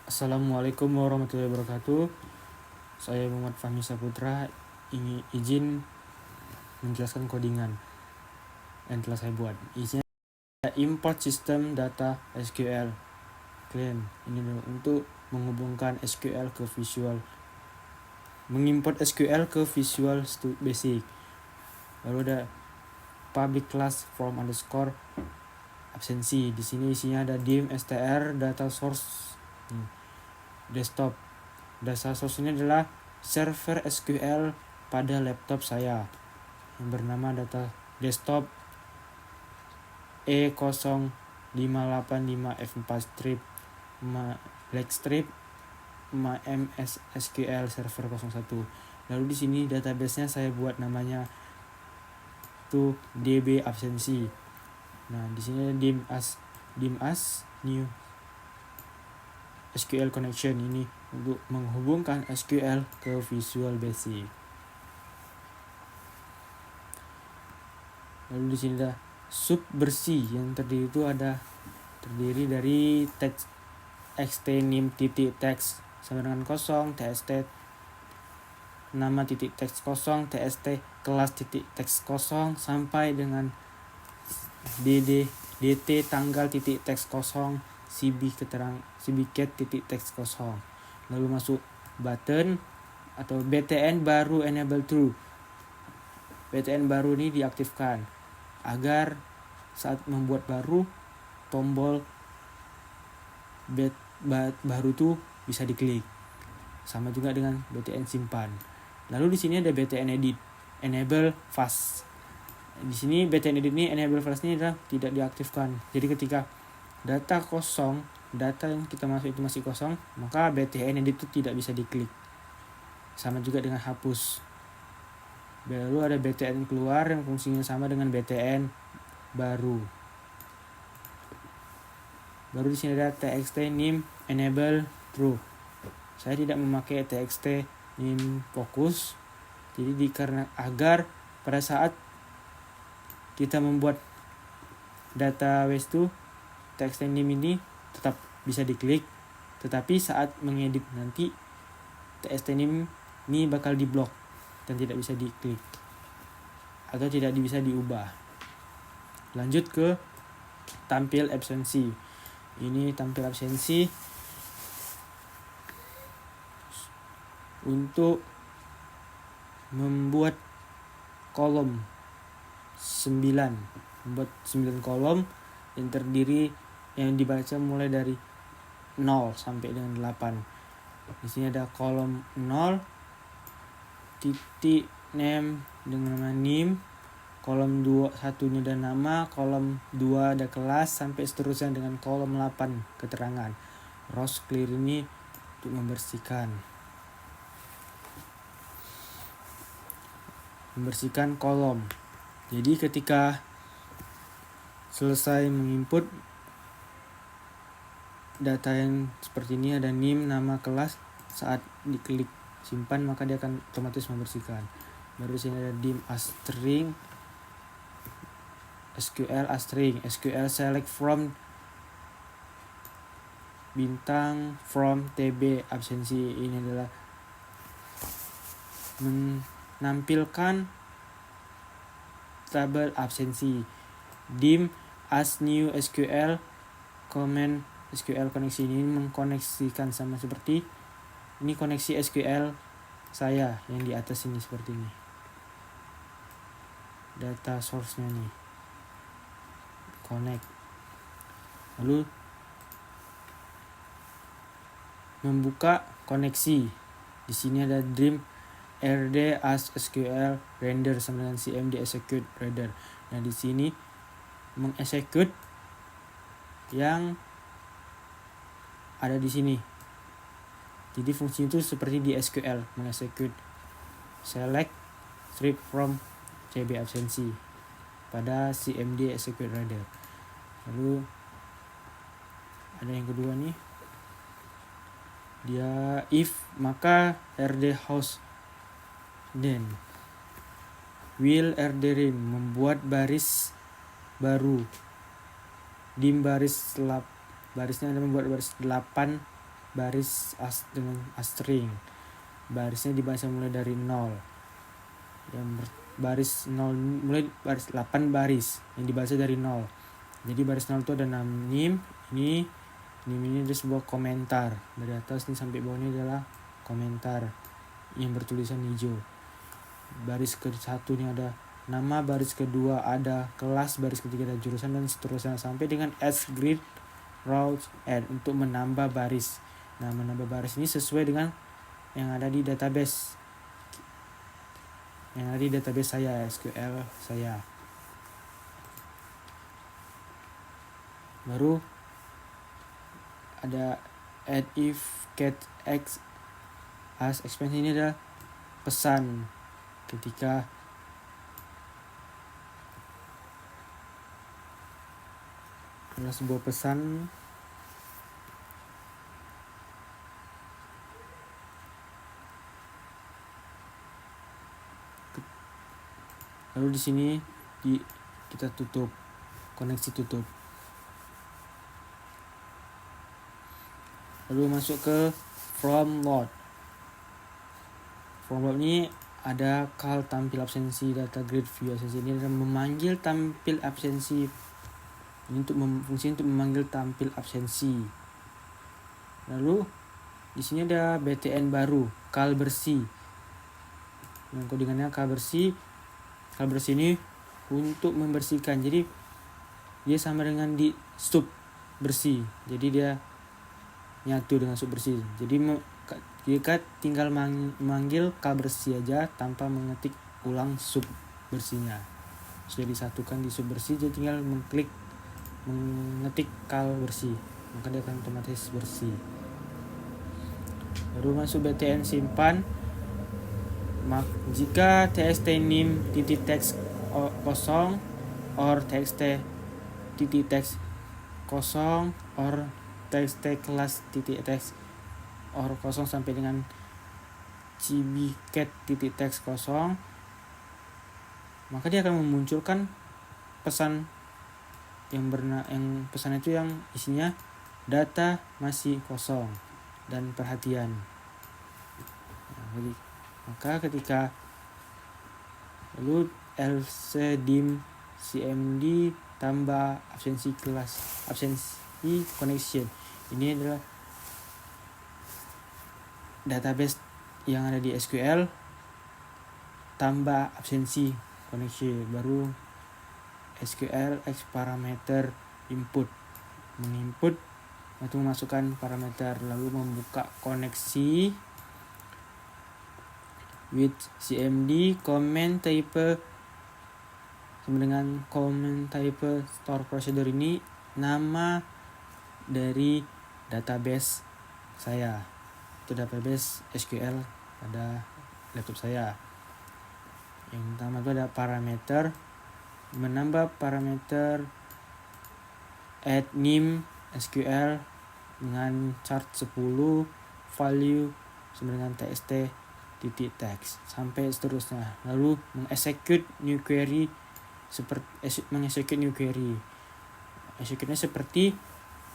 Assalamualaikum warahmatullahi wabarakatuh. Saya Muhammad Fahmi Saputra ingin izin menjelaskan codingan yang telah saya buat. Isinya import system data SQL client. Ini untuk menghubungkan SQL ke Visual, mengimport SQL ke Visual Basic. Lalu ada public class from underscore absensi. Di sini isinya ada dim str data source desktop. Data source ini adalah server SQL pada laptop saya yang bernama data desktop E0585F4 strip black strip MS SQL server 01. Lalu di sini database-nya saya buat namanya tuh DB absensi. Nah, di sini ada dim as new SQL connection, ini untuk menghubungkan SQL ke Visual Basic. Lalu di sini ada sub bersih yang terdiri dari text name titik text sama dengan kosong, txt nama titik teks kosong, txt kelas titik teks kosong sampai dengan dt tanggal titik teks kosong, cb cat titik teks kosong. Lalu masuk button atau btn baru enable true. btn baru ini diaktifkan agar saat membuat baru tombol baru itu bisa diklik. Sama juga dengan btn simpan. Lalu di sini ada btn edit enable fast. Di sini btn edit ini enable fast ini adalah tidak diaktifkan. Jadi ketika data yang kita masuk itu masih kosong, maka btn edit itu tidak bisa diklik. Sama juga dengan hapus. Lalu ada btn keluar yang fungsinya sama dengan btn baru. Baru di sini ada txt name enable true. Saya tidak memakai txt name fokus. Jadi karena agar pada saat kita membuat database itu txt name ini tetap bisa diklik, tetapi saat mengedit nanti txt name ini bakal diblok dan tidak bisa diklik atau tidak bisa diubah. Lanjut ke tampil absensi. Ini tampil absensi untuk membuat kolom 9 kolom yang terdiri yang dibaca mulai dari 0 sampai dengan 8. Di sini ada kolom 0 titik name dengan nama name, kolom 1 ini ada nama, kolom 2 ada kelas sampai seterusnya dengan kolom 8 keterangan. Rows clear ini untuk membersihkan kolom. Jadi ketika selesai menginput data yang seperti ini ada name, nama, kelas, saat diklik simpan maka dia akan otomatis membersihkan. Baru di sini ada dim string SQL select from bintang from tb absensi. Ini adalah menampilkan tabel absensi. Dim as new SQL command SQL koneksi ini mengkoneksikan sama seperti ini koneksi SQL saya yang di atas ini seperti ini. Data source-nya nih. Connect. Lalu membuka koneksi. Di sini ada dream rd as SQL render sama dengan cmd execute render. Nah, di sini mengexecute yang ada di sini. Jadi fungsi itu seperti di SQL, mengexecute select strip from cb absensi pada cmd execute render. Lalu ada yang kedua nih. Dia if maka rd house then will rd rim membuat baris baru. Dim barisnya ada membuat baris 8 baris dengan asterisk. Barisnya dibaca mulai dari 0. Baris 0 mulai baris 8 baris yang dibaca dari 0. Jadi baris 0 itu ada 6 nim. Ini ada sebuah komentar. Dari atas ini sampai bawah ini adalah komentar yang bertulisan hijau. Baris ke-1 ini ada nama, baris kedua ada kelas, baris ketiga ada jurusan, dan seterusnya sampai dengan S grid rows add untuk menambah baris. Nah, menambah baris ini sesuai dengan yang ada di database saya, SQL saya. Baru ada add if get x as expansion. Ini adalah pesan ketika adalah sebuah pesan lalu di sini kita tutup, koneksi tutup. Lalu masuk ke from load. From load ini ada call tampil absensi data grid view absensi. Ini adalah memanggil tampil absensi fungsi untuk memanggil tampil absensi. Lalu di sini ada btn baru, call bersih. Yang kodingannya call bersih. Call bersih ini untuk membersihkan. Jadi dia sama dengan di sub bersih. Jadi dia nyatu dengan sub bersih. Jadi jika tinggal memanggil call bersih aja tanpa mengetik ulang sub bersihnya. Sudah disatukan di sub bersih, jadi tinggal mengetik call bersih, maka dia akan otomatis bersih. Baru masuk btn simpan. Jika txt nim .text kosong or txt .text kosong or txt kelas .text or kosong sampai dengan cbcat .text kosong, maka dia akan memunculkan pesan yang pesan itu yang isinya data masih kosong dan perhatian. Maka ketika lalu else dim cmd tambah absensi kelas, absensi connection. Ini adalah database yang ada di SQL tambah absensi connection. Baru SQL X parameter input, menginput atau memasukkan parameter, lalu membuka koneksi with cmd comment type sama dengan comment type store procedure. Ini nama dari database saya, itu database SQL pada laptop saya. Yang pertama itu ada parameter, menambah parameter add nim SQL dengan chart 10 value sama dengan txt .text sampai seterusnya. Lalu mengexecute new query execute-nya seperti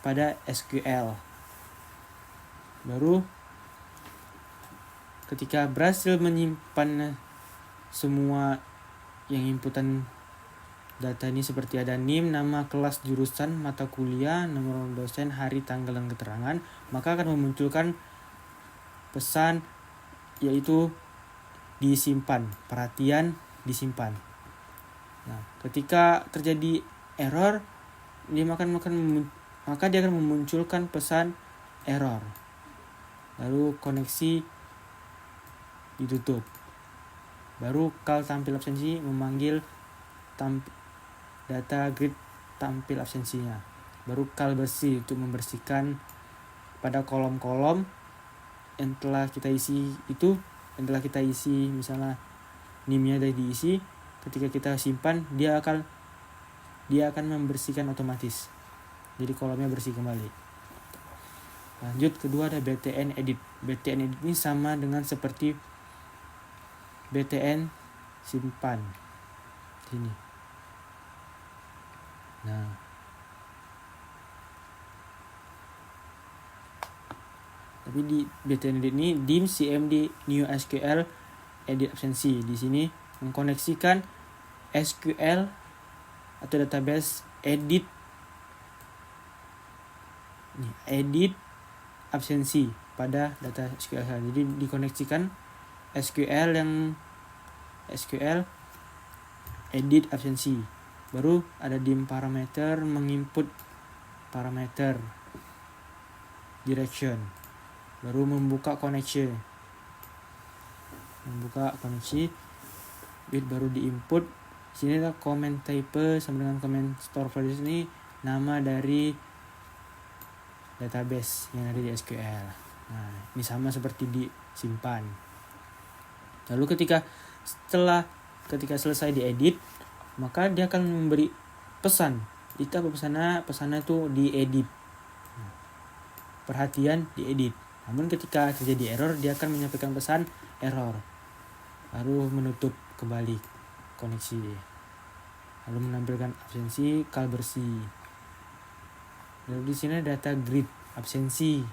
pada SQL. Baru ketika berhasil menyimpan semua yang inputan data ini seperti ada nim, nama, kelas, jurusan, mata kuliah, nomor dosen, hari, tanggal, dan keterangan, maka akan memunculkan pesan yaitu disimpan, perhatian disimpan. Nah, ketika terjadi error, maka dia akan memunculkan pesan error. Lalu koneksi ditutup. Baru call tampil absensi memanggil data grid tampil absensinya. Baru call bersih untuk membersihkan pada kolom-kolom yang telah kita isi misalnya nimnya sudah diisi, ketika kita simpan dia akan membersihkan otomatis. Jadi kolomnya bersih kembali. Lanjut, kedua ada btn edit. Btn edit ini sama dengan seperti btn simpan sini. Nah, Tapi di btn edit ini dim cmd new SQL edit absensi. Di sini mengkoneksikan SQL atau database edit absensi pada data SQL. Jadi dikoneksikan SQL edit absensi. Baru ada dim parameter menginput parameter direction. Baru membuka koneksi. Bit baru diinput. Sini ada comment type sama dengan comment store values ini nama dari database yang ada di SQL. Nah, ini sama seperti disimpan. Lalu ketika selesai diedit, maka dia akan memberi pesan. Itu apa pesannya? Pesannya itu diedit. Perhatian diedit. Namun ketika terjadi error, dia akan menyampaikan pesan error. Lalu menutup kembali koneksi. Lalu menampilkan absensi kal bersih. Lalu di sini data grid absensi.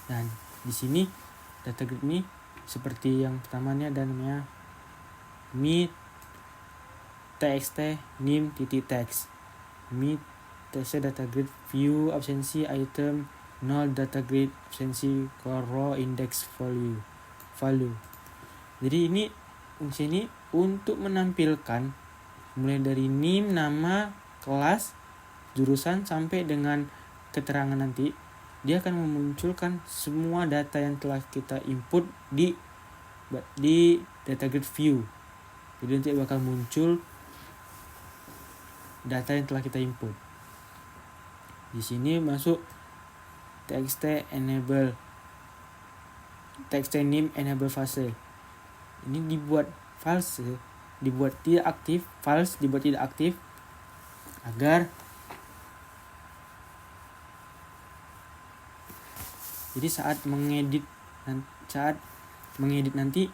Dan di sini data grid ini seperti yang pertamanya ada namanya me txt nim .text. Me txt data grid view absensi item null data grid absensi core row index value. Jadi ini fungsi ini untuk menampilkan mulai dari nim, nama, kelas, jurusan sampai dengan keterangan nanti. Dia akan memunculkan semua data yang telah kita input di data grid view. Jadi nanti bakal muncul data yang telah kita input. Di sini masuk txt name enable fase. Ini dibuat false, dibuat tidak aktif agar jadi saat mengedit nanti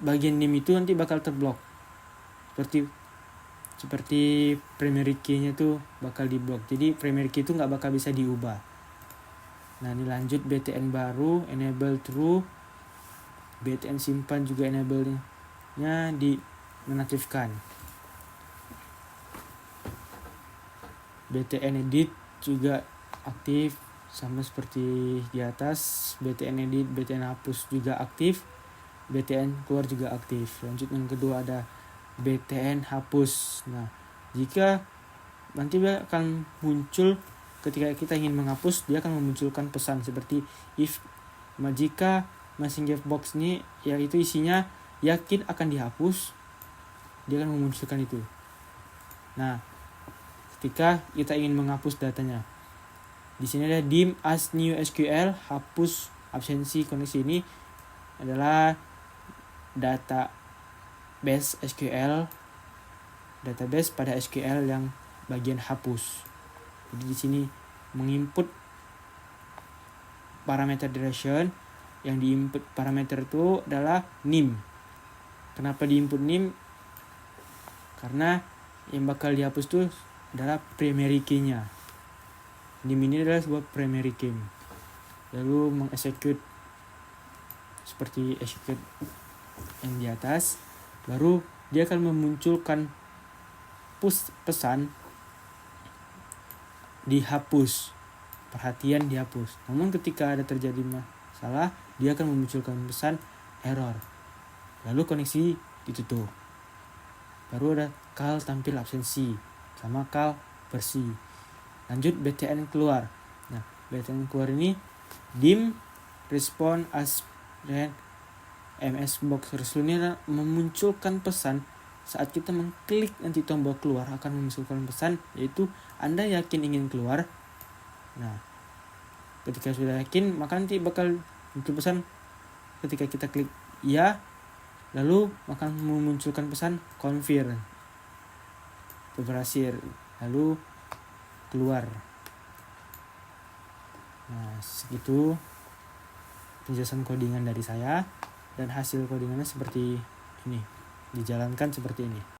bagian name itu nanti bakal terblok. Seperti primary key-nya tuh bakal diblok. Jadi primary key itu nggak bakal bisa diubah. Nah, ini lanjut btn baru enable true. btn simpan juga enable-nya dinonaktifkan. btn edit juga aktif sama seperti di atas. btn edit, btn hapus juga aktif. btn keluar juga aktif. Lanjut yang kedua ada btn hapus. Nah, jika nanti dia akan muncul ketika kita ingin menghapus, dia akan memunculkan pesan seperti jika messenger box ini yaitu isinya yakin akan dihapus, dia akan memunculkan itu. Nah, ketika kita ingin menghapus datanya, di sini ada dim as new SQL hapus absensi koneksi. Ini adalah database pada SQL yang bagian hapus. Jadi di sini menginput parameter direction. Yang diinput parameter itu adalah nim. Kenapa diinput nim? Karena yang bakal dihapus itu adalah primary key-nya. Nim ini adalah sebuah primary key. Lalu mengexecute seperti execute yang di atas. Baru dia akan memunculkan pesan dihapus. Perhatian dihapus. Namun ketika ada terjadi masalah, dia akan memunculkan pesan error. Lalu koneksi ditutup. Baru ada kal tampil absensi sama kal bersih. Lanjut btn keluar. Nah, btn keluar ini dim respond as ms box result ini memunculkan pesan saat kita mengklik nanti tombol keluar akan memunculkan pesan yaitu Anda yakin ingin keluar. Nah, ketika sudah yakin maka nanti bakal muncul pesan ketika kita klik ya, lalu akan memunculkan pesan confirm berhasil, lalu keluar. Nah, segitu penjelasan codingan dari saya, dan hasil codingannya seperti ini, dijalankan seperti ini.